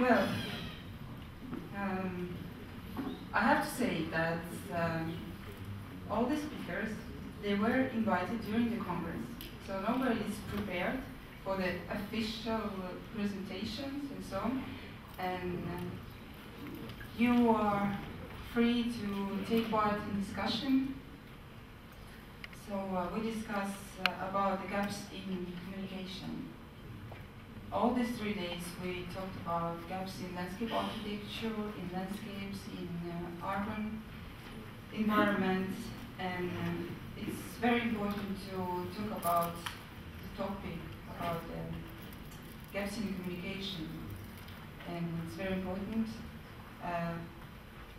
Well, I have to say that all the speakers, they were invited during the Congress, so nobody is prepared for the official presentations and so on, and you are free to take part in discussion. So we discuss about the gaps in communication. All these 3 days we talked about gaps in landscape architecture, in landscapes, in urban environments, and it's very important to talk about the topic, about gaps in communication, and it's very important.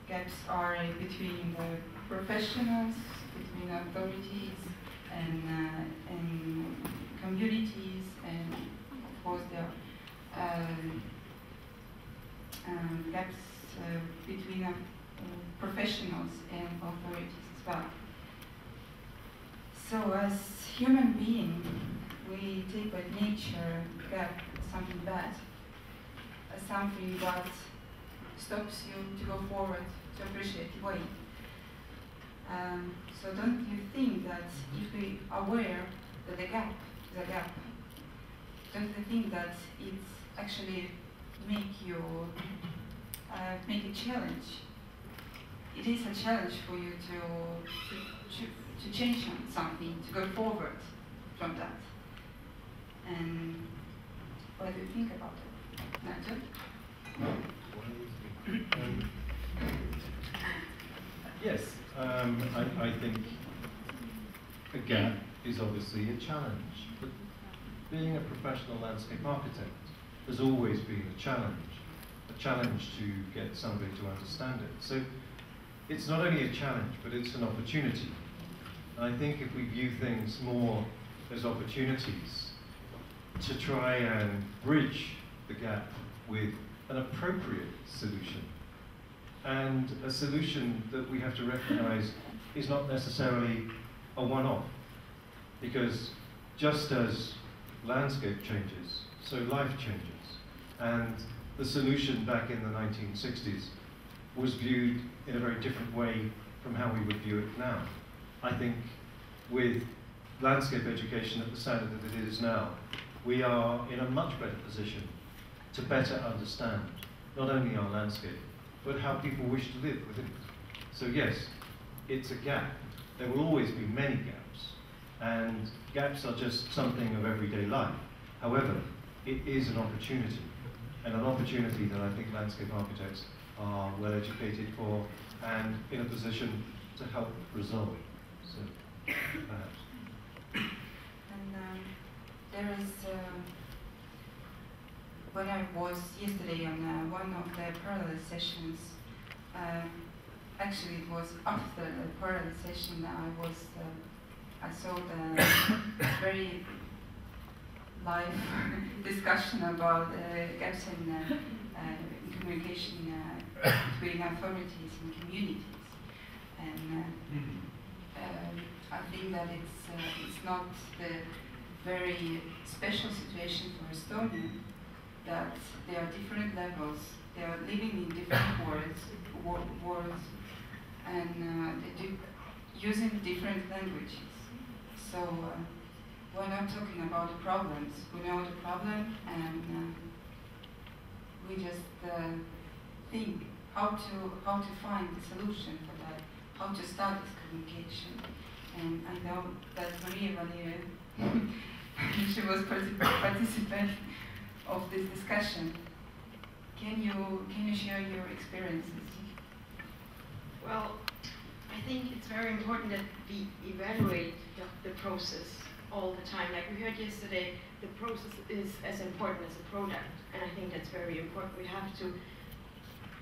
Gaps are between the professionals, between authorities, and communities, and of course there are gaps between professionals and authorities as well. So as human beings, we take by nature gap as something bad, as something that stops you to go forward, to appreciate the way. So don't you think that if we are aware that the gap is a gap, don't you think that it's actually make a challenge? It is a challenge for you to change something, to go forward from that. And what do you think about it, Nigel? Yes, I think a gap is obviously a challenge, but being a professional landscape architect has always been a challenge to get somebody to understand it. So it's not only a challenge, but it's an opportunity. And I think if we view things more as opportunities to try and bridge the gap with an appropriate solution, and a solution that we have to recognize is not necessarily a one-off, because just as landscape changes, so life changes, and the solution back in the 1960s was viewed in a very different way from how we would view it now. I think with landscape education at the standard that it is now, we are in a much better position to better understand not only our landscape, but how people wish to live within it. So yes, it's a gap. There will always be many gaps, and gaps are just something of everyday life. However, it is an opportunity, and an opportunity that I think landscape architects are well educated for and in a position to help resolve. So, perhaps. And there is, when I was yesterday on one of the parallel sessions, actually it was after the parallel session I saw the very live discussion about gaps in communication between authorities and communities, and I think that it's not the very special situation for Estonia, that there are different levels, they are living in different worlds, and using different languages. So we're not talking about the problems. We know the problem, and we just think how to find the solution for that, how to start this communication. And I know that Maria-Valerie, she was participant of this discussion. Can you share your experiences? Well, I think it's very important that we evaluate the process all the time. Like we heard yesterday, the process is as important as the product, and I think that's very important. We have to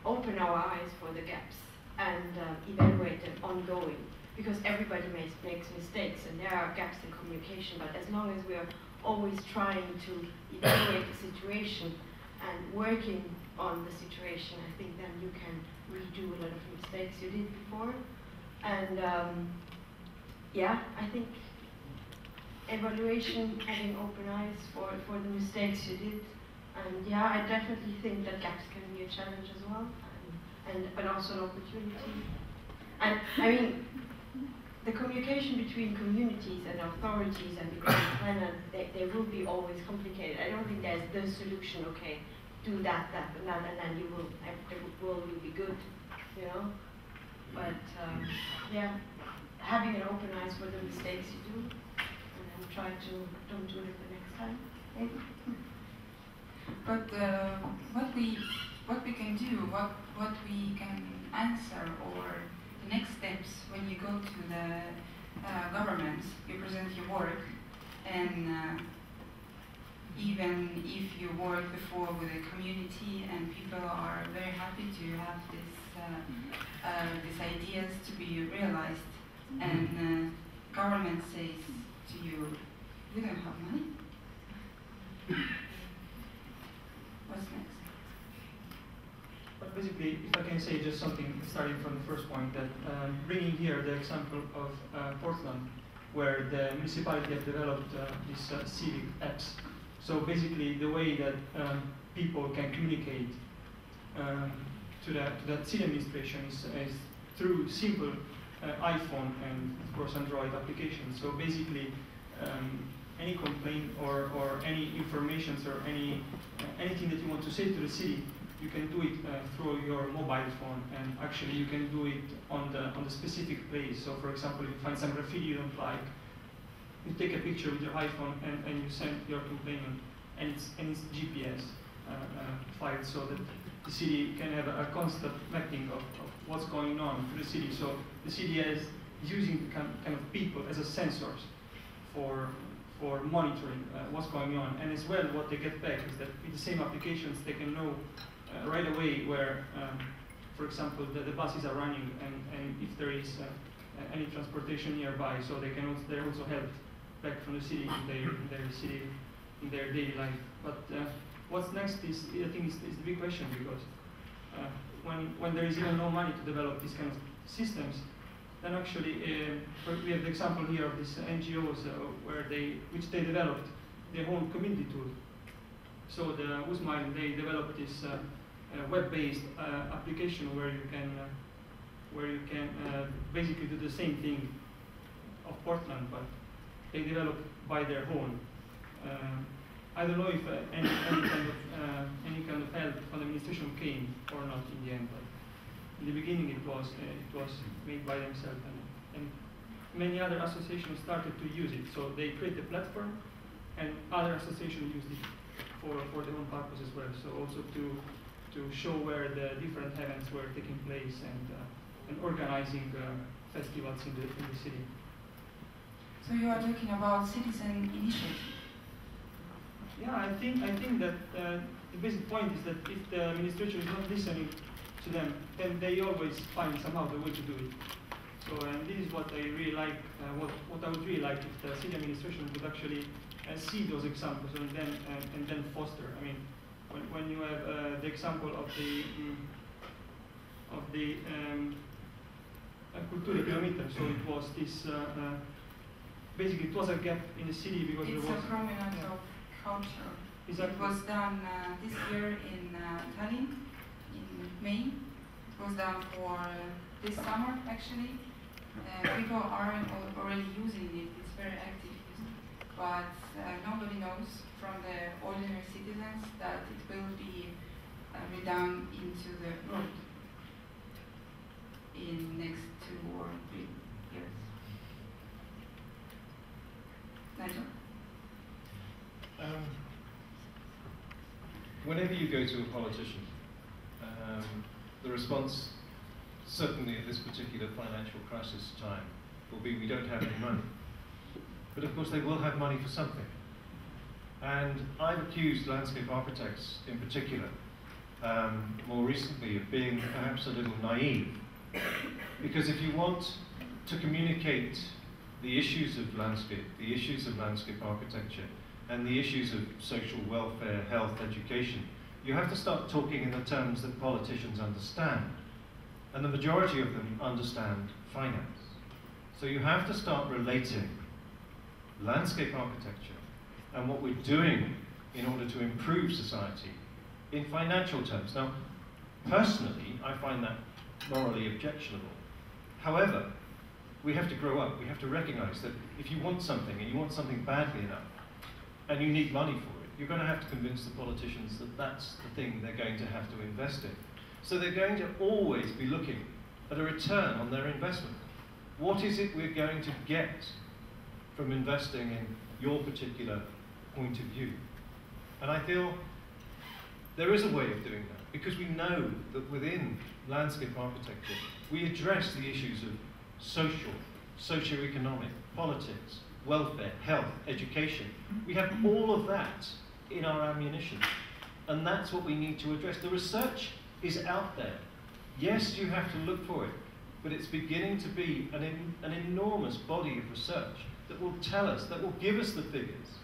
open our eyes for the gaps and evaluate them ongoing, because everybody makes mistakes, and there are gaps in communication, but as long as we are always trying to evaluate the situation and working on the situation, I think then you can redo a lot of mistakes you did before. And yeah, I think evaluation, having open eyes for the mistakes you did, And yeah, I definitely think that gaps can be a challenge as well, but also an opportunity. And I mean, the communication between communities and authorities and the grand planner, they will be always complicated. I don't think there's the solution, okay, do that, and then you will, the world will be good, you know? But yeah, having an open eyes for the mistakes you do, and then try to don't do it the next time, maybe. But what we can do, what we can answer, or the next steps when you go to the government, you present your work, and even if you work before with a community and people are very happy to have these ideas to be realized, and government says to you, we don't have money. What's next? But basically, if I can say just something starting from the first point, that bringing here the example of Portland, where the municipality have developed these civic apps. So basically, the way that people can communicate to the city administration is through simple iPhone and of course Android applications. So basically, any complaint or any information or anything that you want to say to the city, you can do it through your mobile phone, and actually you can do it on the specific place. So for example, if you find some graffiti you don't like, you take a picture with your iPhone and you send your complaint, and it's GPS file, so that the city can have a constant mapping of what's going on to the city. So the city is using kind of people as a sensors for monitoring what's going on, and as well what they get back is that with the same applications they can know right away where, for example, the buses are running, and if there is any transportation nearby, so they're also helped back from the city in their daily life. But what's next is, I think, is the big question, because when there is even no money to develop these kind of systems, then actually we have the example here of these NGOs which they developed their own community tool. So the Usmail, they developed this web-based application where you can basically do the same thing of Portland, but they developed by their own. I don't know if any kind of help from the administration came or not in the end, but in the beginning it was made by themselves, and many other associations started to use it. So they created a platform, and other associations used it for their own purpose as well. So also to show where the different events were taking place, and organizing festivals in the city. So you are talking about citizen initiative. Yeah, I think that the basic point is that if the administration is not listening to them, then they always find somehow the way to do it. So, and this is what I really like. What I would really like if the city administration would actually see those examples and then foster. I mean, when you have the example of the Cultura Kilometer, so it was this. Basically, it was a gap in the city because it's there was a prominent of culture. Exactly. It was done this year in Tallinn in May. It was done for this summer actually. People are already using it. It's very active, but nobody knows from the ordinary citizens that it will be redone into the road in next 2 or 3 years. Nigel? Whenever you go to a politician, the response, certainly at this particular financial crisis time, will be, we don't have any money. But of course they will have money for something. And I've accused landscape architects in particular, more recently, of being perhaps a little naive. Because if you want to communicate the issues of landscape, the issues of landscape architecture, and the issues of social welfare, health, education, you have to start talking in the terms that politicians understand. And the majority of them understand finance. So you have to start relating landscape architecture and what we're doing in order to improve society in financial terms. Now, personally, I find that morally objectionable. However, we have to grow up. We have to recognize that if you want something, and you want something badly enough, and you need money for it, you're going to have to convince the politicians that that's the thing they're going to have to invest in. So they're going to always be looking at a return on their investment. What is it we're going to get from investing in your particular point of view? And I feel there is a way of doing that, because we know that within landscape architecture, we address the issues of social, socio-economic, politics, welfare, health, education. We have all of that in our ammunition, and that's what we need to address. The research is out there. Yes, you have to look for it, but it's beginning to be an enormous body of research that will tell us, that will give us the figures.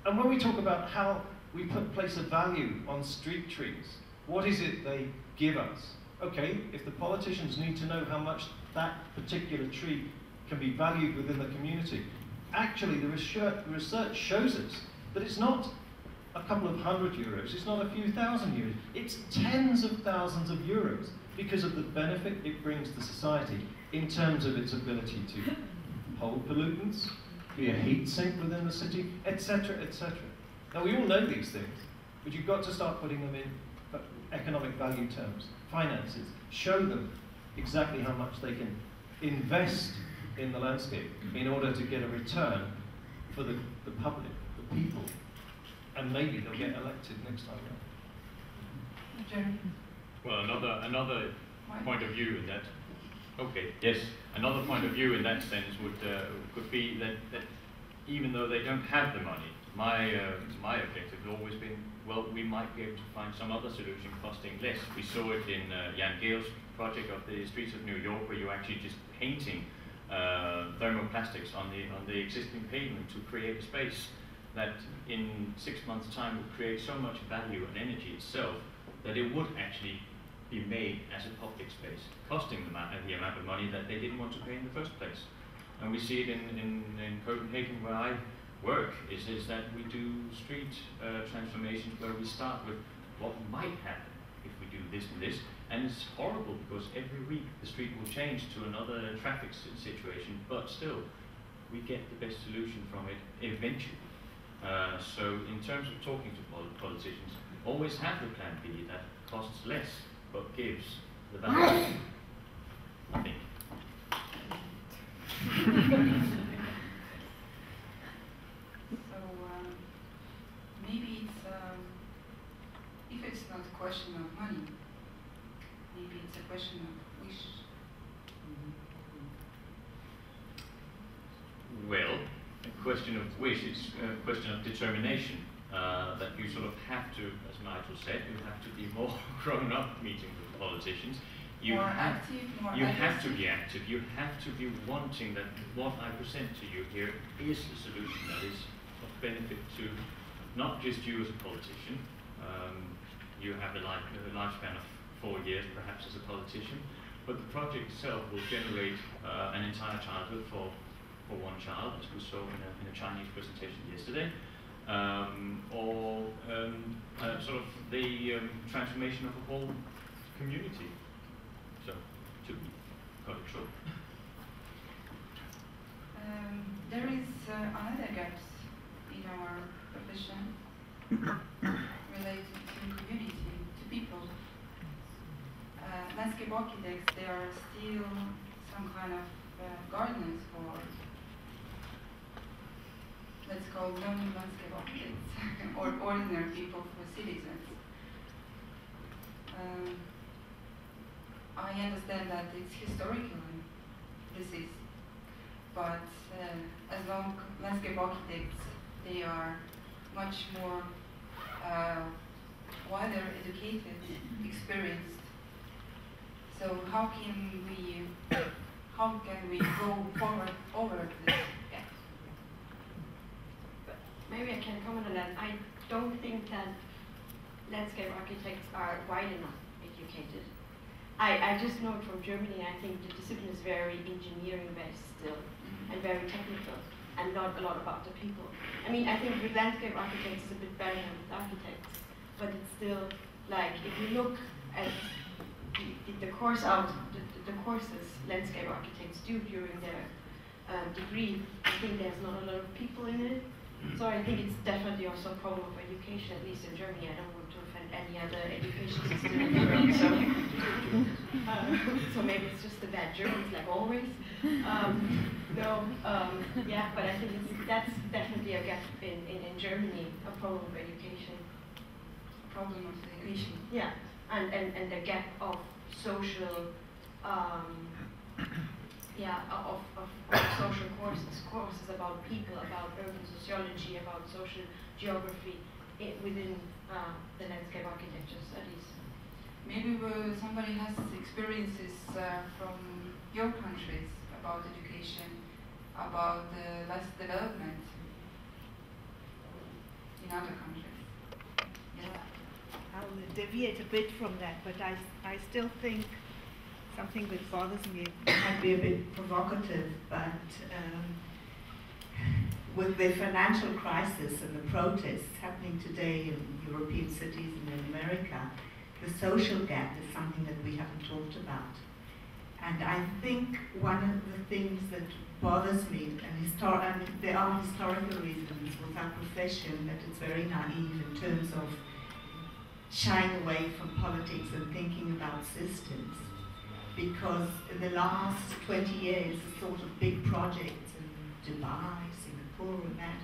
And when we talk about how we place a value on street trees, what is it they give us? Okay, if the politicians need to know how much that particular tree can be valued within the community, actually the research shows us that it's not a couple of €100, it's not a few thousand euros, it's tens of thousands of euros because of the benefit it brings to society in terms of its ability to hold pollutants, be a heat sink within the city, etc., etc. Now we all know these things, but you've got to start putting them in economic value terms, finances, show them exactly how much they can invest in the landscape in order to get a return for the public, the people, and maybe they'll get elected next time round. Jeremy? Well, another point of view in that. Okay, yes, another point of view in that sense could be that even though they don't have the money, my objective has always been, well, we might be able to find some other solution costing less. We saw it in Jan Gehl's project of the streets of New York, where you're actually just painting thermoplastics on the existing pavement to create a space that in 6 months' time would create so much value and energy itself that it would actually be made as a public space, costing the amount of money that they didn't want to pay in the first place. And we see it in Copenhagen, where I work, is that we do street transformations where we start with what might happen if we do this and this, and it's horrible because every week the street will change to another traffic situation, but still we get the best solution from it eventually. So in terms of talking to politicians, always have the plan B that costs less but gives the value, I think. So maybe it's, if it's not a question of money, maybe it's a question of wish. Well, a question of wish, it's a question of determination, that you sort of have to, as Nigel said, you have to be more grown up meeting with politicians. You have to be active, you have to be wanting that what I present to you here is a solution that is of benefit to not just you as a politician. You have a lifespan of 4 years perhaps as a politician, but the project itself will generate an entire childhood for one child, as we saw in a Chinese presentation yesterday, or sort of the transformation of a whole community. So, to cut it short. There is another gaps in our profession related to community, to people. Landscape architects, they are still some kind of gardeners for, let's call non-landscape architects, or ordinary people for citizens. I understand that it's historical, this is, but as landscape architects, they are much more wider educated, experienced. So how can we go forward over this gap? Maybe I can comment on that. I don't think that landscape architects are wide enough educated. I just know it from Germany. I think the discipline is very engineering based still and very technical. and not a lot about the people. I mean, I think with landscape architects it's a bit better than with architects, but it's still like, if you look at the courses landscape architects do during their degree, I think there's not a lot of people in it. So I think it's definitely also a problem of education, at least in Germany. I don't want to offend any other education system in the world, so maybe it's just the bad Germans, like always. Yeah, but I think that's definitely a gap in Germany, a problem of education. A problem of education. Yeah, and the gap of social, of social courses about people, about urban sociology, about social geography within the landscape architecture studies. Maybe somebody has experiences from your countries about education, about the less development in other countries. Yeah. I'll deviate a bit from that, but I still think something that bothers me might be a bit provocative, but with the financial crisis and the protests happening today in European cities and in America, the social gap is something that we haven't talked about. And I think one of the things that bothers me, and there are historical reasons with our profession that it's very naive in terms of shying away from politics and thinking about systems. Because in the last 20 years, the sort of big projects in Dubai, Singapore, and that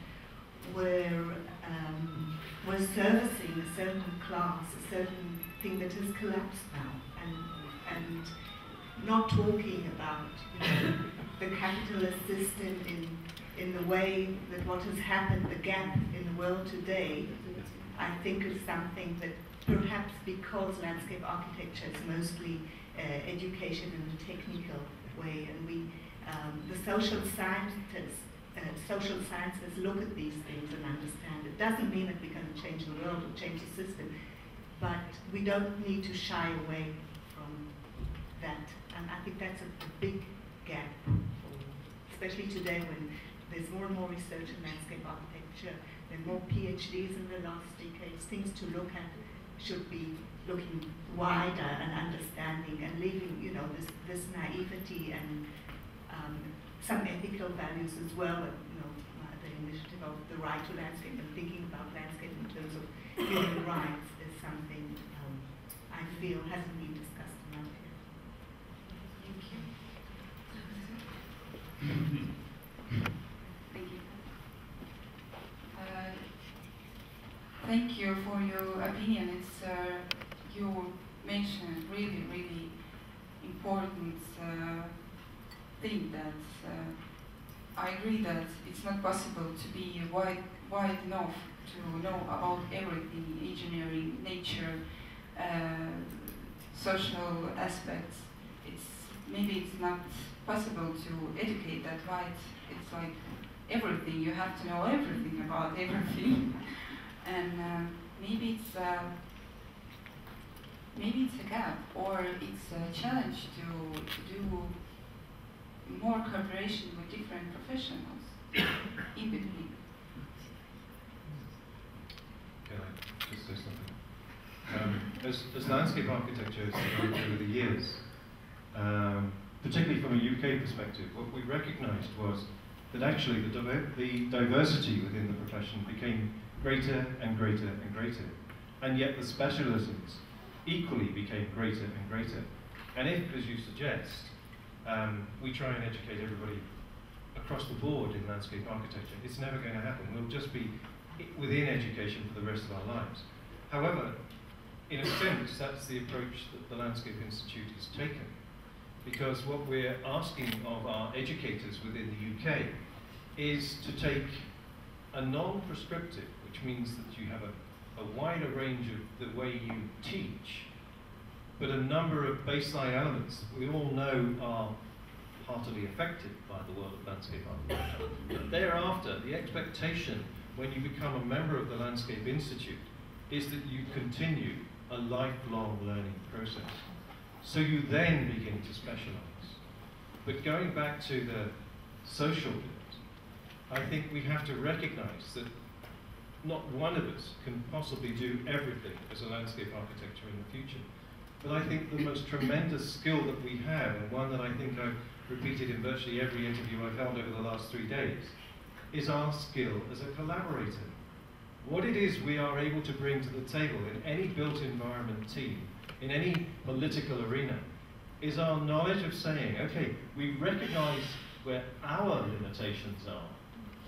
were servicing a certain class, a certain thing that has collapsed now, and not talking about the capitalist system in the way that what has happened, the gap in the world today, I think is something that perhaps because landscape architecture is mostly education in a technical way, and the social sciences look at these things and understand. It doesn't mean that we're going to change the world or change the system, but we don't need to shy away from that. And I think that's a big gap, especially today when there's more and more research in landscape architecture. There are more PhDs in the last decades. Things to look at should be looking wider and understanding and leaving, this naivety and some ethical values as well. The initiative of the right to landscape and thinking about landscape in terms of human rights is something I feel hasn't been discussed enough here. Thank you. Thank you. Thank you for your opinion. It's you mentioned really, really important thing that I agree that it's not possible to be wide enough to know about everything: engineering, nature, social aspects. Maybe it's not possible to educate that wide. It's like everything. You have to know everything about everything, and maybe it's a gap, or it's a challenge to do more cooperation with different professionals in between. Can I just say something? As landscape architecture has developed over the years, particularly from a UK perspective, what we recognised was that actually the diversity within the profession became greater and greater and greater, and yet the specialisms equally became greater and greater. And if, as you suggest, we try and educate everybody across the board in landscape architecture, it's never going to happen. We'll just be within education for the rest of our lives. However, in a sense, that's the approach that the Landscape Institute has taken, because what we're asking of our educators within the UK is to take a non-prescriptive, which means that you have a wider range of the way you teach, but a number of baseline elements we all know are heartily affected by the world of landscape architecture. But thereafter, the expectation when you become a member of the Landscape Institute is that you continue a lifelong learning process. So you then begin to specialize. But going back to the social bit, I think we have to recognize that not one of us can possibly do everything as a landscape architecture in the future. But I think the most tremendous skill that we have, and one that I think I've repeated in virtually every interview I've held over the last 3 days, is our skill as a collaborator. What it is we are able to bring to the table in any built environment team, in any political arena, is our knowledge of saying, okay, we recognize where our limitations are,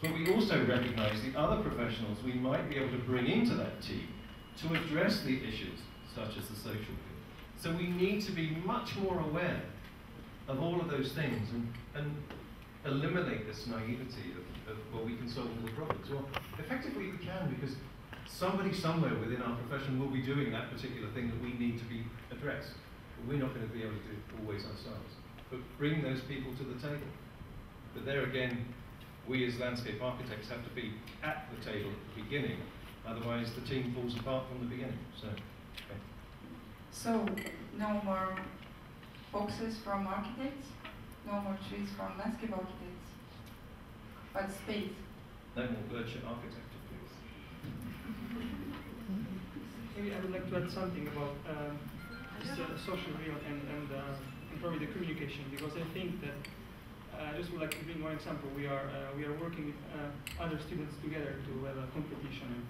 but we also recognize the other professionals we might be able to bring into that team to address the issues, such as the social field. So we need to be much more aware of all of those things and eliminate this naivety of, well, we can solve all the problems. Well, effectively we can, because somebody somewhere within our profession will be doing that particular thing that we need to be addressed. But we're not going to be able to do it always ourselves. But bring those people to the table. But there again, we as landscape architects have to be at the table at the beginning, otherwise the team falls apart from the beginning. So, okay. So, no more boxes from architects, no more trees from landscape architects, but space. No more virtue architecture, please. Maybe I would like to add something about this social real and probably the communication, because I think that I just would like to bring one example. We are working with other students together to have a competition and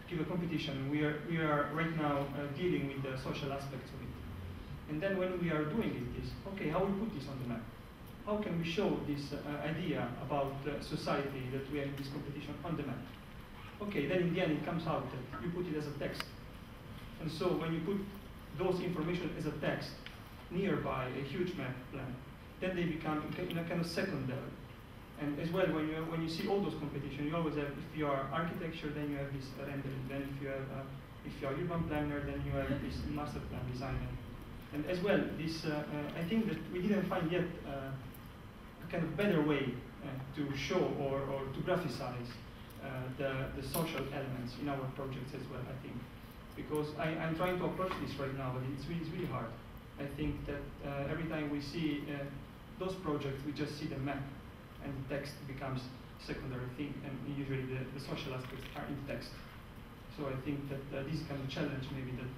give a competition. We are right now dealing with the social aspects of it. And then when we are doing it is, okay, how we put this on the map? How can we show this idea about society that we are in this competition on the map? Okay, then in the end it comes out that you put it as a text. And so when you put those information as a text nearby a huge map plan, then they become in a kind of second level. And as well, when you see all those competitions, you always have, if you are architecture, then you have this rendering. Then if you are urban planner, then you have this master plan designer. And as well, this I think that we didn't find yet a kind of better way to show or to graphize the social elements in our projects as well, I think. Because I'm trying to approach this right now, but it's really hard. I think that every time we see those projects, we just see the map, and the text becomes secondary thing, and usually the social aspects are in text. So I think that this is kind of challenge maybe that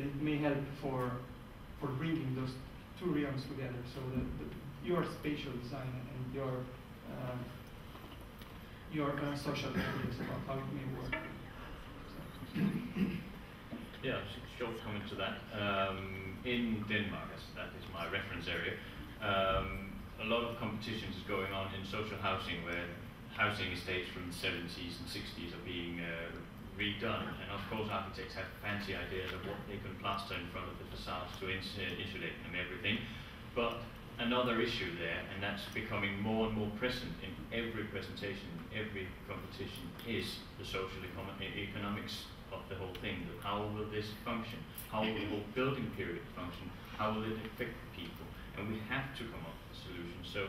it may help for bringing those two realms together. So your spatial design and your social ideas about how it may work. Yeah, short comment to that. In Denmark, as that is my reference area, a lot of competitions is going on in social housing, where housing estates from the 70s and 60s are being redone. And of course architects have fancy ideas of what they can plaster in front of the facades to insulate and everything. But another issue there, and that's becoming more and more present in every presentation, every competition, is the social economics of the whole thing. How will this function? How will the whole building period function? How will it affect people? And we have to come up with a solution. So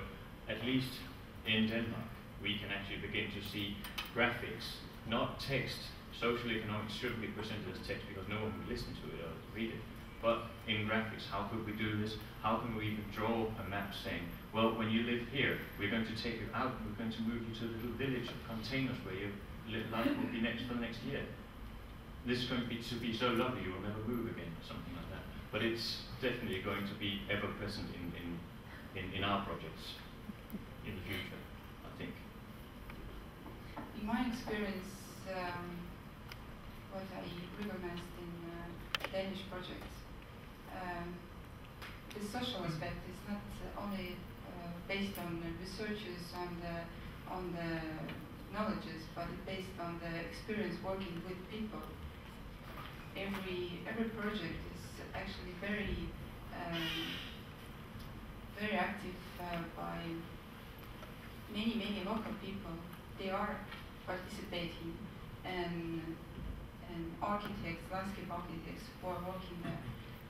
at least in Denmark, we can actually begin to see graphics, not text. Social economics shouldn't be presented as text because no one will listen to it or read it. But in graphics, how could we do this? How can we even draw a map saying, well, when you live here, we're going to take you out, we're going to move you to a little village of containers where your life will be next for the next year. This is going to be so lovely you will never move again, or something like that. But it's definitely going to be ever present in our projects in the future, I think. In my experience, what I recognized in Danish projects, the social aspect is not only based on the researches, on the knowledges, but it's based on the experience working with people. Every project is actually very active by many local people. They are participating, and architects, landscape architects who are working there,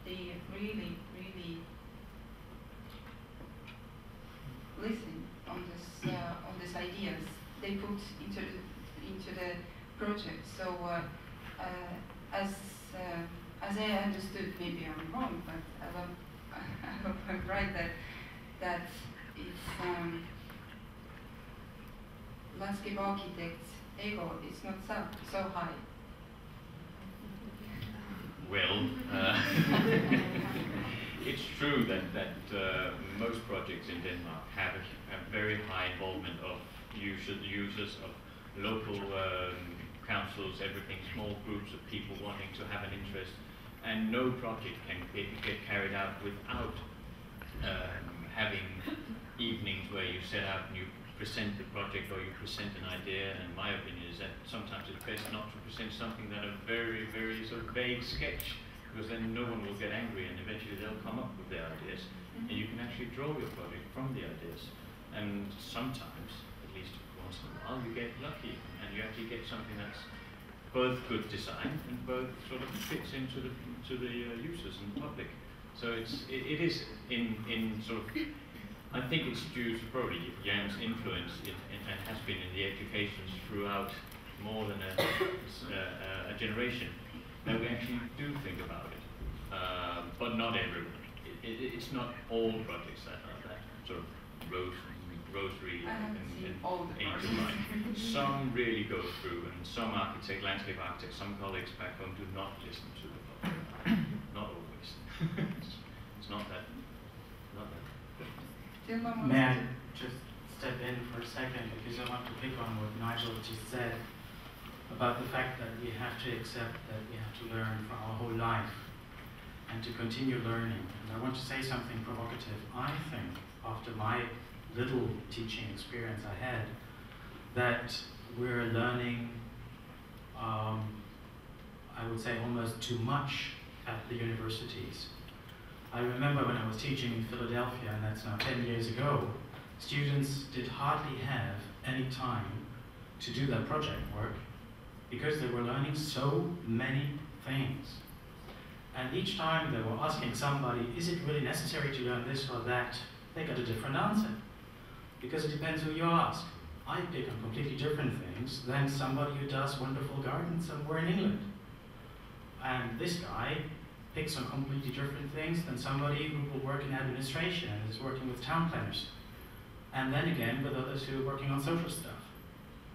they really listen on these ideas they put into the project. So as I understood, maybe I'm wrong, but I hope I'm right, that it's landscape architect's ego is not so high? Well, it's true that most projects in Denmark have a very high involvement of users of local councils, everything, small groups of people wanting to have an interest, and no project can get carried out without having evenings where you set out and you present the project or you present an idea. And my opinion is that sometimes it's best not to present something that a very, very sort of vague sketch, because then no one will get angry and eventually they'll come up with their ideas, and you can actually draw your project from the ideas. And sometimes, at least once in a while, you get lucky and you actually get something that's both good design and both sort of fits into the users and the public. So it is in sort of, I think it's due to probably Jan's influence and has been in the educations throughout more than a generation, that we actually do think about it, but not everyone. It's not all projects that are that sort of rosary and angel like. Some really go through, and some landscape architects, some colleagues back home do not listen to the public. Not always. It's not that. May I just step in for a second, because I want to pick on what Nigel just said about the fact that we have to accept that we have to learn for our whole life and to continue learning. And I want to say something provocative. I think, after my little teaching experience I had, that we're learning, I would say, almost too much at the universities. I remember when I was teaching in Philadelphia, and that's now 10 years ago, students did hardly have any time to do their project work because they were learning so many things. And each time they were asking somebody, is it really necessary to learn this or that, they got a different answer. Because it depends who you ask. I pick on completely different things than somebody who does wonderful gardens somewhere in England. And this guy picks on completely different things than somebody who will work in administration and is working with town planners. And then again with others who are working on social stuff.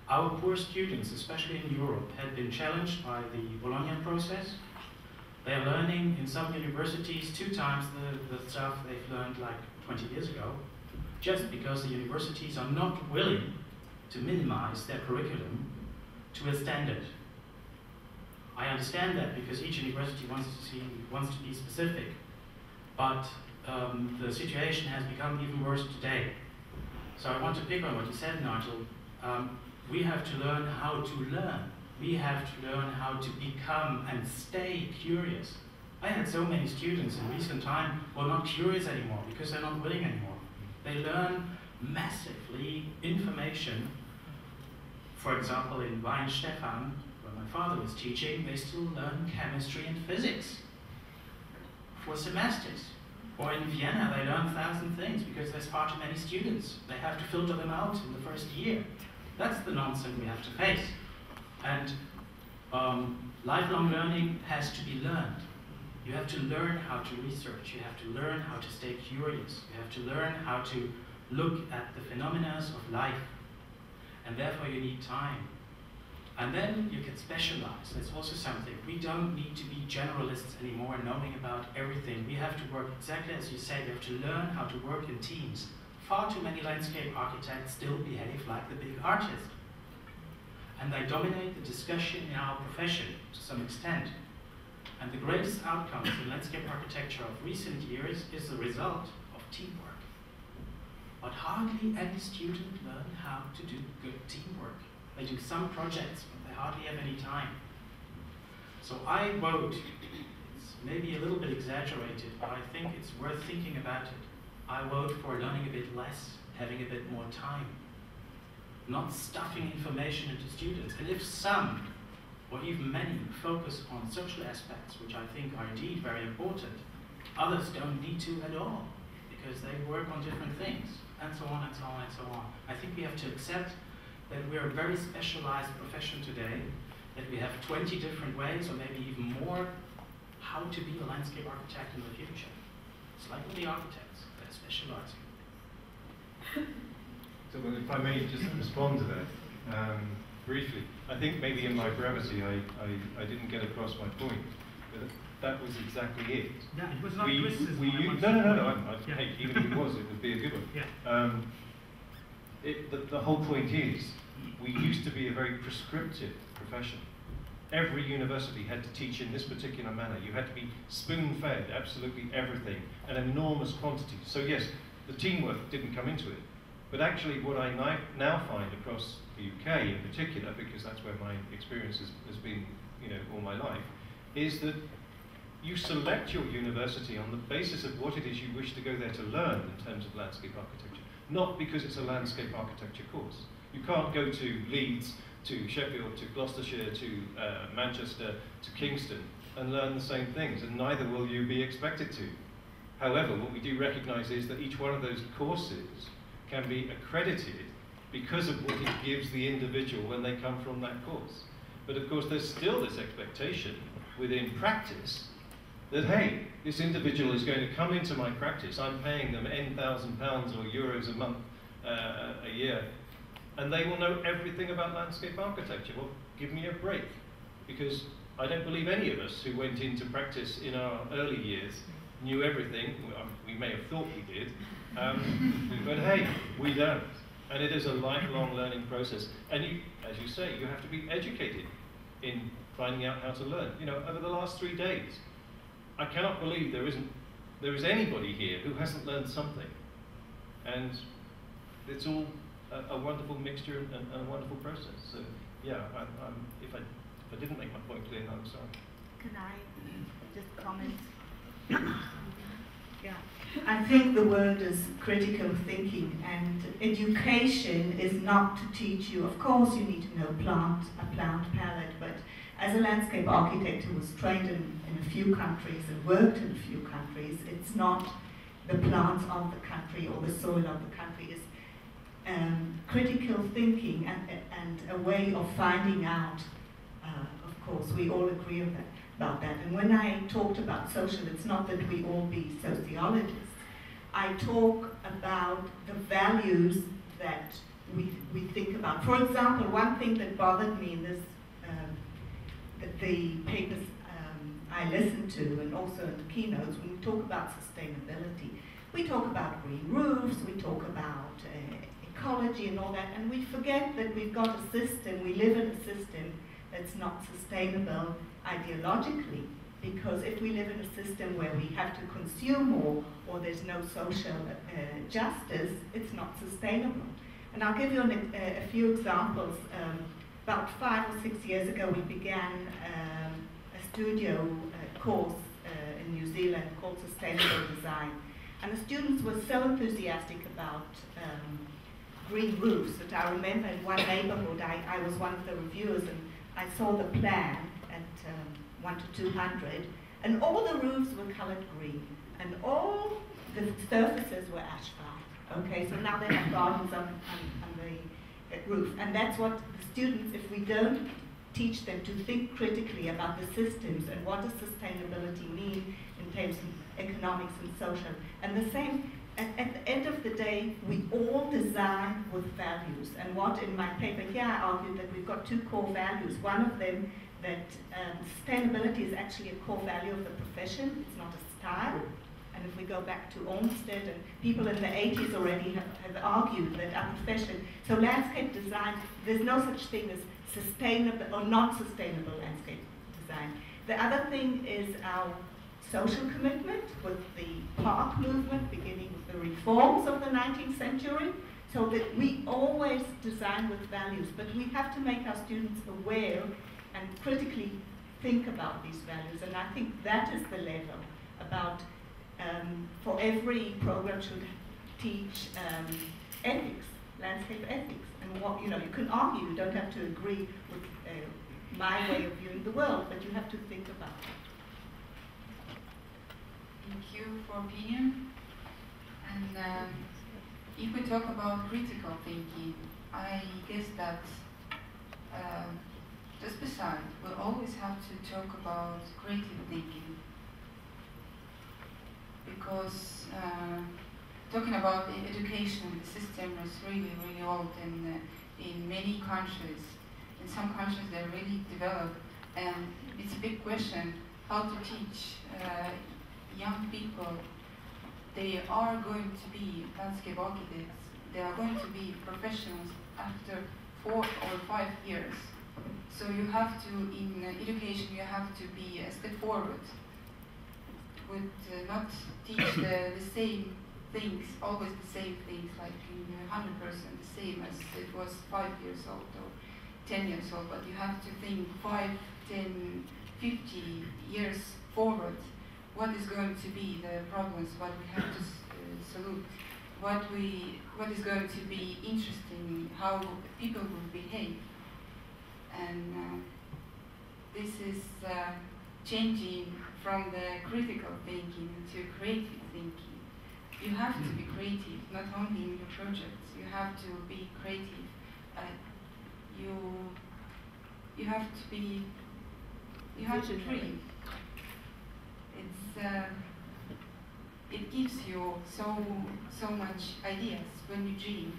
Our poor students, especially in Europe, had been challenged by the Bologna process. They are learning in some universities 2 times the stuff they've learned like 20 years ago, just because the universities are not willing to minimize their curriculum to a standard. I understand that because each university wants to be specific, but the situation has become even worse today. So I want to pick on what you said, Nigel. We have to learn how to learn. We have to learn how to become and stay curious. I had so many students in recent time who are not curious anymore because they're not willing anymore. They learn massively information. For example, in Weinstefan, where my father was teaching, they still learn chemistry and physics for semesters. Or in Vienna, they learn 1,000 things because there's far too many students. They have to filter them out in the first year. That's the nonsense we have to face. And lifelong learning has to be learned. You have to learn how to research. You have to learn how to stay curious. You have to learn how to look at the phenomena of life. And therefore you need time. And then you can specialize. That's also something. We don't need to be generalists anymore, knowing about everything. We have to work exactly as you said. You have to learn how to work in teams. Far too many landscape architects still behave like the big artist. And they dominate the discussion in our profession to some extent. And the greatest outcomes in landscape architecture of recent years is the result of teamwork. But hardly any student learn how to do good teamwork. They do some projects, but they hardly have any time. So I vote, it's maybe a little bit exaggerated, but I think it's worth thinking about it. I vote for learning a bit less, having a bit more time. Not stuffing information into students. And if some, or even many, focus on social aspects, which I think are indeed very important, others don't need to at all, because they work on different things, and so on and so on and so on. I think we have to accept that we're a very specialized profession today, that we have 20 different ways, or maybe even more, how to be a landscape architect in the future. It's like with the architects, they're specializing. So if I may just respond to that, Briefly, I think maybe in my brevity I didn't get across my point, but that was exactly it. Yeah, it was not criticism. No. Yeah. Hey, even if it was, it would be a good one. Yeah. The whole point is, we used to be a very prescriptive profession. Every university had to teach in this particular manner. You had to be spoon-fed absolutely everything, an enormous quantity. So yes, the teamwork didn't come into it. But actually what I now find across the UK in particular, because that's where my experience has been, all my life, is that you select your university on the basis of what it is you wish to go there to learn in terms of landscape architecture, not because it's a landscape architecture course. You can't go to Leeds, to Sheffield, to Gloucestershire, to Manchester, to Kingston and learn the same things, and neither will you be expected to. However, what we do recognise is that each one of those courses can be accredited because of what it gives the individual when they come from that course. But of course there's still this expectation within practice that, hey, this individual is going to come into my practice, I'm paying them £N,000 or euros a month, a year, and they will know everything about landscape architecture. Well, give me a break, because I don't believe any of us who went into practice in our early years knew everything. Well, we may have thought we did, but hey, we don't. And it is a lifelong learning process. And you, as you say, you have to be educated in finding out how to learn. Over the last 3 days, I cannot believe there is anybody here who hasn't learned something. And it's all a wonderful mixture and a wonderful process. So yeah, if I didn't make my point clear, I'm sorry. Can I just comment? Yeah, I think the word is critical thinking, and education is not to teach you. Of course, you need to know a plant palette, but as a landscape architect who was trained in a few countries and worked in a few countries, it's not the plants of the country or the soil of the country. It's critical thinking and a way of finding out. Of course, we all agree on that. About that. And when I talked about social, it's not that we all be sociologists. I talk about the values that we think about. For example, one thing that bothered me in this, the papers I listened to, and also in the keynotes, when we talk about sustainability, we talk about green roofs, we talk about ecology and all that, and we forget that we've got a system, we live in a system that's not sustainable ideologically, because if we live in a system where we have to consume more, or there's no social justice, it's not sustainable. And I'll give you a few examples. About 5 or 6 years ago, we began a studio course in New Zealand called Sustainable Design. And the students were so enthusiastic about green roofs that I remember in one neighborhood, I was one of the reviewers, and I saw the plan at 1 to 200, and all the roofs were colored green, and all the surfaces were asphalt. Okay, so now they have gardens on the roof, and that's what the students, if we don't teach them to think critically about the systems and what does sustainability mean in terms of economics and social, and the same, at the end of the day, we all design with values. And what in my paper here I argued that we've got 2 core values. One of them, that sustainability is actually a core value of the profession, it's not a style. And if we go back to Olmsted, and people in the 80s already have argued that our profession, so landscape design, there's no such thing as sustainable or not sustainable landscape design. The other thing is our social commitment with the park movement, beginning with the reforms of the 19th century, so that we always design with values, but we have to make our students aware and critically think about these values. And I think that is the level about, for every program should teach ethics, landscape ethics. And what, you can argue, you don't have to agree with my way of viewing the world, but you have to think about it. Thank you for opinion. And if we talk about critical thinking, I guess that just beside, we'll always have to talk about creative thinking, because talking about the education system is really, really old, and in many countries. In some countries they're really developed, and it's a big question how to teach young people. They are going to be landscape architects, they are going to be professionals after 4 or 5 years. So you have to, in education, you have to be a step forward. Would not teach the same things, always the same things, like in 100% the same as it was 5 years old or 10 years old, but you have to think 5, 10, 50 years forward. What is going to be the problems, what we have to salute, what is going to be interesting, how people will behave. And this is changing from the critical thinking to creative thinking. You have to be creative, not only in your projects. You have to be creative. You have to be. You have to dream. It gives you so much ideas when you dream.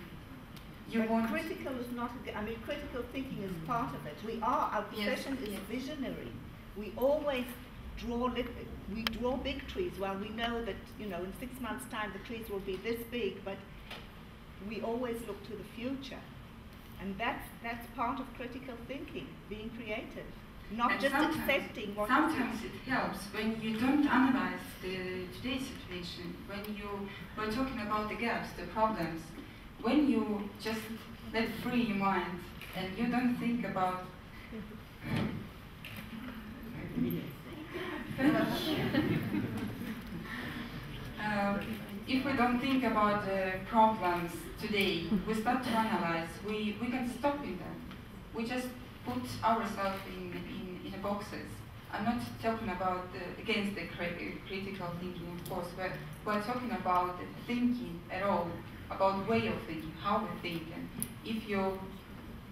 But critical is not. I mean, critical thinking is part of it. Our profession is visionary. We always draw big trees. Well, we know that in 6 months' time the trees will be this big, but we always look to the future, and that's part of critical thinking, being creative, not just accepting what. Sometimes it helps when you don't analyze today's situation. When we're talking about the gaps, the problems. When you just let free your mind and you don't think about if we don't think about the problems today, we start to analyze, we can stop in them. We just put ourselves in boxes. I'm not talking about against the critical thinking, of course, but we're talking about thinking at all, about way of thinking, how we think. And if you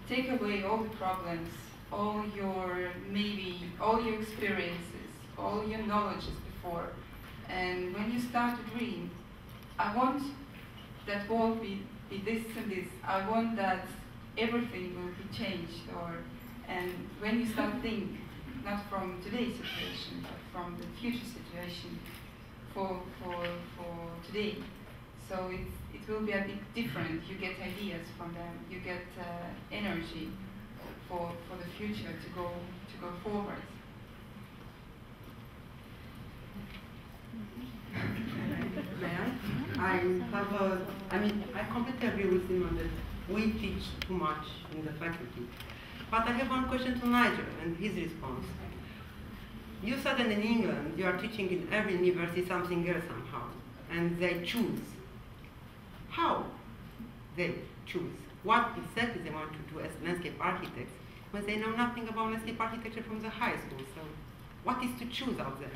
take away all the problems, all your experiences, all your knowledges before, and when you start to dream, I want that world be this and this. I want that everything will be changed. And when you start to think, not from today's situation, but from the future situation for today. So it will be a bit different. You get ideas from them. You get energy for the future to go forward. May I completely agree with Simon that we teach too much in the faculty. But I have one question to Nigel and his response. You said that in England you are teaching in every university something else somehow, and they choose. How they choose? What exactly they want to do as landscape architects when they know nothing about landscape architecture from the high school? So what is to choose out there?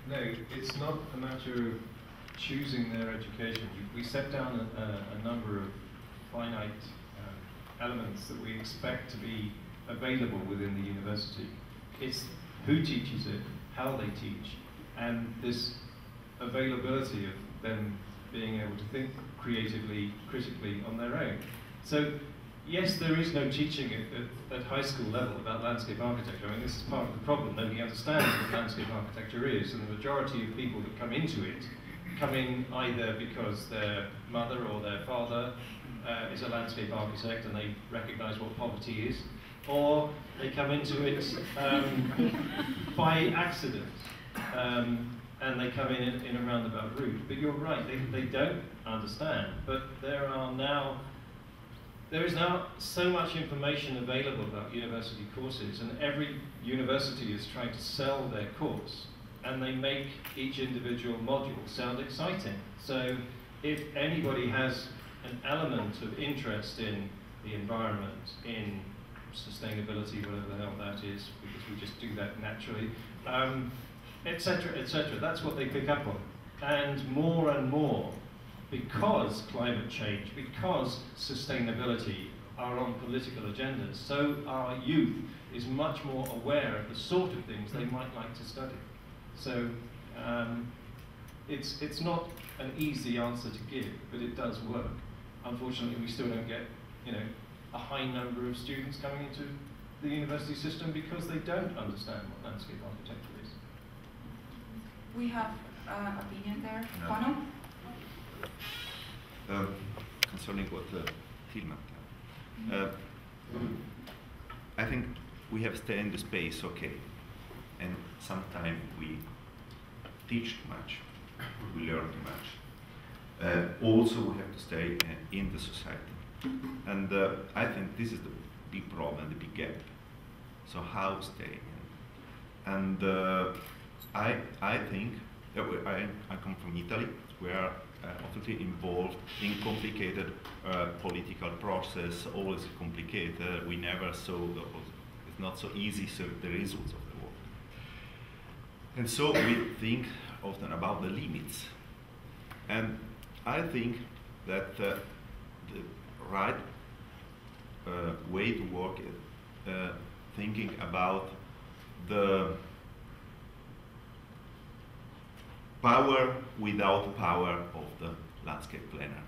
No, it's not a matter of choosing their education. We set down a number of finite elements that we expect to be available within the university. It's who teaches it, how they teach, and this availability of them being able to think creatively, critically on their own. So yes, there is no teaching at high school level about landscape architecture. I mean, this is part of the problem. Nobody understands what landscape architecture is, and the majority of people that come into it come in either because their mother or their father is a landscape architect and they recognize what poverty is, or they come into it by accident, and they come in a roundabout route. But you're right, they don't understand. But there is now so much information available about university courses, and every university is trying to sell their course, and they make each individual module sound exciting. So if anybody has an element of interest in the environment, in sustainability, whatever the hell that is, because we just do that naturally, etc., etc., that's what they pick up on. And more, because climate change, because sustainability are on political agendas, so our youth is much more aware of the sort of things they might like to study. So it's not an easy answer to give, but it does work. Unfortunately, we still don't get a high number of students coming into the university system because they don't understand what landscape architecture is. We have opinion there. No. Panu? Concerning what Tilman I think we have stayed in the space, okay, and sometimes we teach too much, we learn too much. Also, we have to stay in the society, and I think this is the big problem, the big gap. So how stay? And I think I come from Italy, where obviously involved in complicated political process, always complicated. We never saw it's not so easy so the results of the work. And so we think often about the limits. And I think that the right way to work is thinking about the power without power of the landscape planner.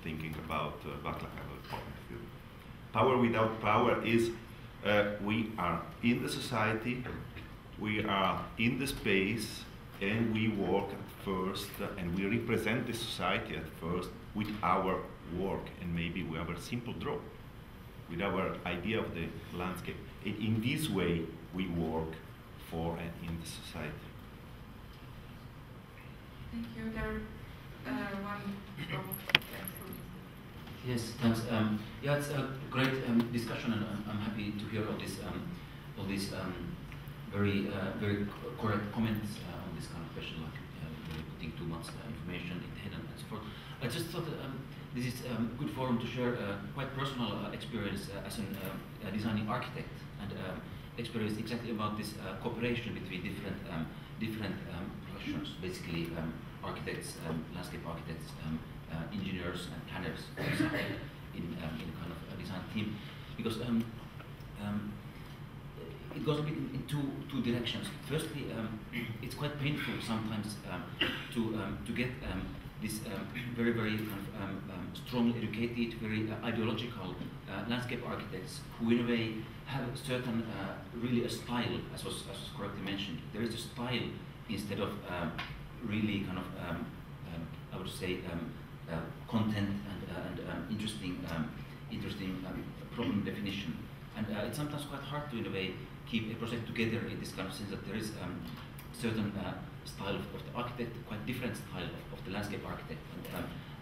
Thinking about Václav Havel's point of view. Power without power is we are in the society, we are in the space, and we work at first, and we represent the society at first with our work, and maybe we have a simple draw, with our idea of the landscape. And in this way, we work for and in the society. Thank you. There, one. Yes, thanks. Yeah, it's a great discussion, and I'm happy to hear all these very correct comments on this kind of question, like putting too much information in the head and so forth. I just thought this is a good forum to share quite personal experience as a designing architect, and experience exactly about this cooperation between different professions, basically architects, landscape architects, engineers and planners in a kind of a design team, because it goes a bit in two directions. Firstly, it's quite painful sometimes to get this very kind of strongly educated, very ideological landscape architects who in a way have a certain really a style, as was correctly mentioned. There is a style instead of really kind of I would say content and interesting problem definition. And it's sometimes quite hard to in a way keep a project together in this kind of sense that there is certain style of the architect, quite different style of the landscape architect,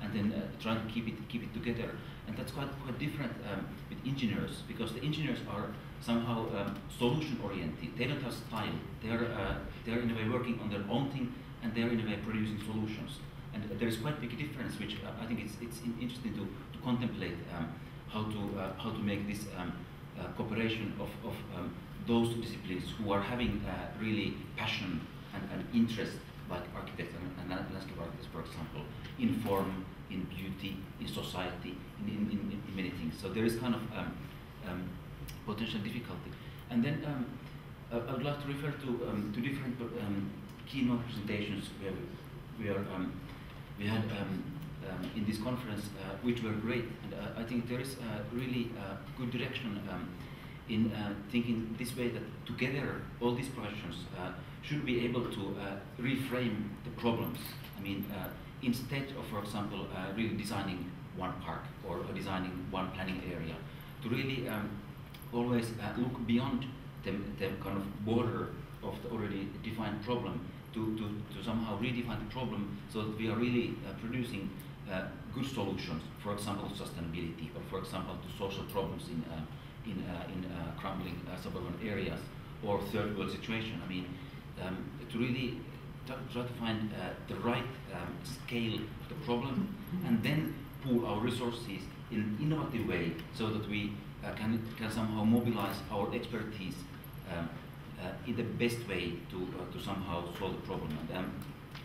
and then trying to keep it together. And that's quite different with engineers, because the engineers are somehow solution oriented. They don't have style. They're in a way working on their own thing, and they're in a way producing solutions. And there is quite a big difference, which I think it's interesting to contemplate how to make this cooperation of those two disciplines who are having really passion and interest, like architects and landscape architects, for example, in form, in beauty, in society, in many things. So there is kind of potential difficulty. And then I would like to refer to different keynote presentations we had in this conference, which were great. And I think there is really good direction in thinking this way, that together all these professions should be able to reframe the problems. I mean, instead of, for example, really designing one park or designing one planning area, to really always look beyond the kind of border of the already defined problem, to somehow redefine the problem so that we are really producing good solutions, for example, to sustainability, or for example, to social problems in crumbling suburban areas or third world situation. I mean, to really try to find the right scale of the problem, and then pool our resources in an innovative way so that we can somehow mobilize our expertise in the best way to somehow solve the problem.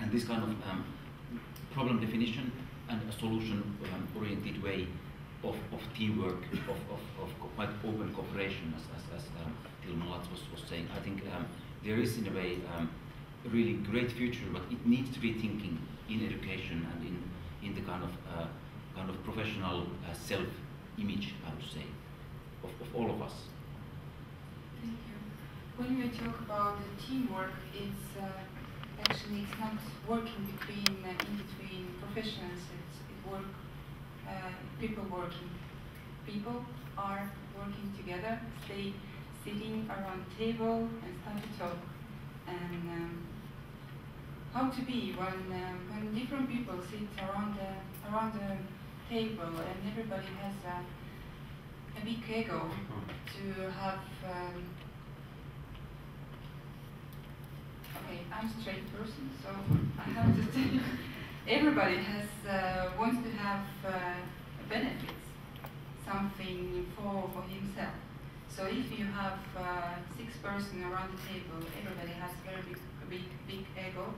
And this kind of problem definition and a solution-oriented way of teamwork, of quite open cooperation, as Tilman was saying. I think there is, in a way, a really great future, but it needs rethinking in education and in the kind of professional image, I would say, of all of us. Thank you. When we talk about the teamwork, it's actually it's not working in between professionals. It's people working. People are working together. They sitting around the table and start to talk. And how to be when different people sit around the table and everybody has a big ego to have. Okay, I'm a straight person, so I have to say everybody has wants to have benefits, something for himself. So if you have 6 persons around the table, everybody has very big ego.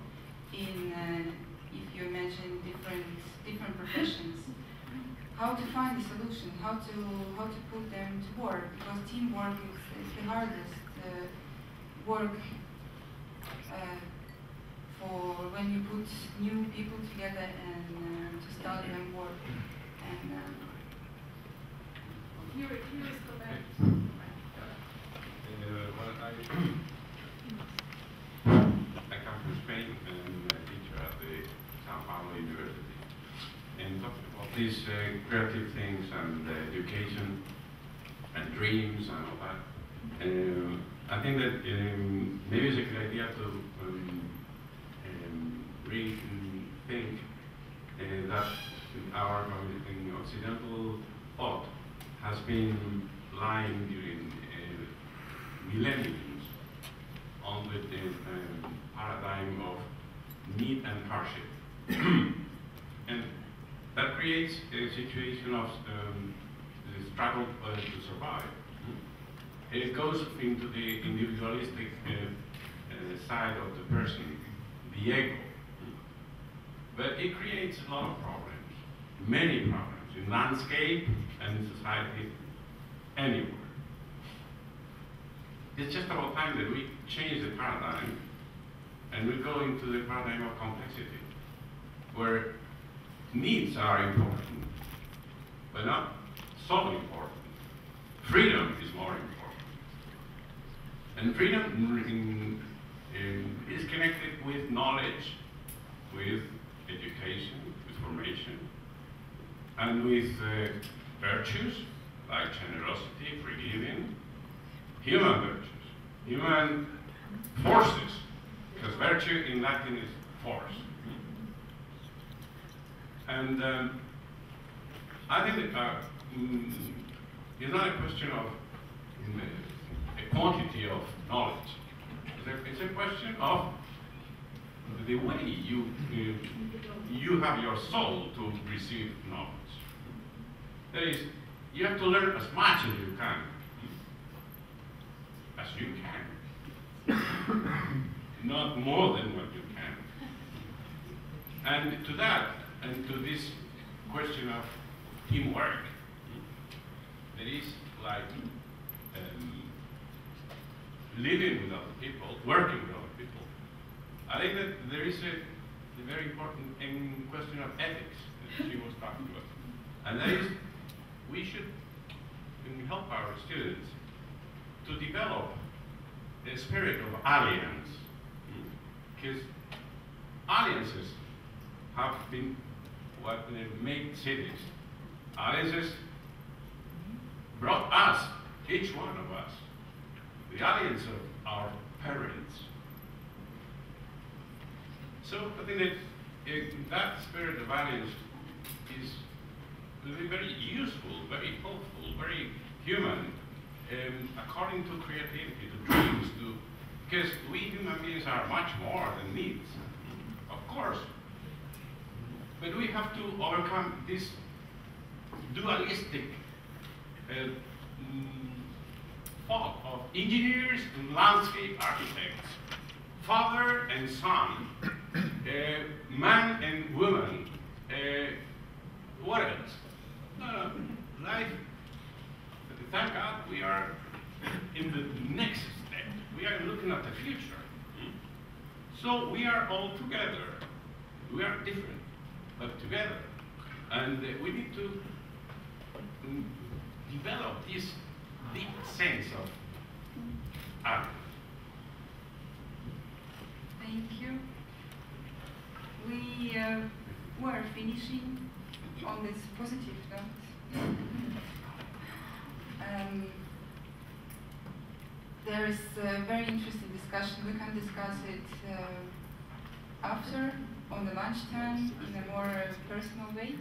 If you mention different professions, how to find the solution, how to put them to work, because teamwork is the hardest work for when you put new people together and to start them work. And here is the back. I come from Spain and I'm a teacher at the Sao Paulo University. And talking about these creative things and education and dreams and all that, I think that maybe it's a good idea to rethink that our Occidental thought has been lying during millenniums on the paradigm of need and hardship. And that creates a situation of the struggle to survive. It goes into the individualistic side of the person, the ego. But it creates a lot of problems, many problems, in landscape and in society, anywhere. It's just about time that we change the paradigm and we go into the paradigm of complexity, where needs are important, but not so important. Freedom is more important. And freedom is connected with knowledge, with education, with formation, and with virtues like generosity, forgiving, human virtues, human forces, because virtue in Latin is force. And I think that it's not a question of a quantity of knowledge. It's a question of the way you have your soul to receive knowledge. That is, you have to learn as much as you can. As you can. Not more than what you can. And to that, and to this question of teamwork, there is like living with other people, working with other people. I think that there is a very important question of ethics that she was talking about. And that is, we should help our students to develop a spirit of alliance. Because alliances have been what made cities. Alliances brought us, each one of us, the alliance of our parents. So I think that that spirit of alliance is very useful, very helpful, very human, according to creativity, to dreams, because we human beings are much more than needs, of course. But we have to overcome this dualistic thought of engineers and landscape architects, father and son, man and woman, what else? No, life, thank God we are in the next step. We are looking at the future. So we are all together. We are different, but together. And we need to develop this deep sense of art. Thank you. We were finishing on this positive note. There is a very interesting discussion. We can discuss it after, on the lunchtime, in a more personal way.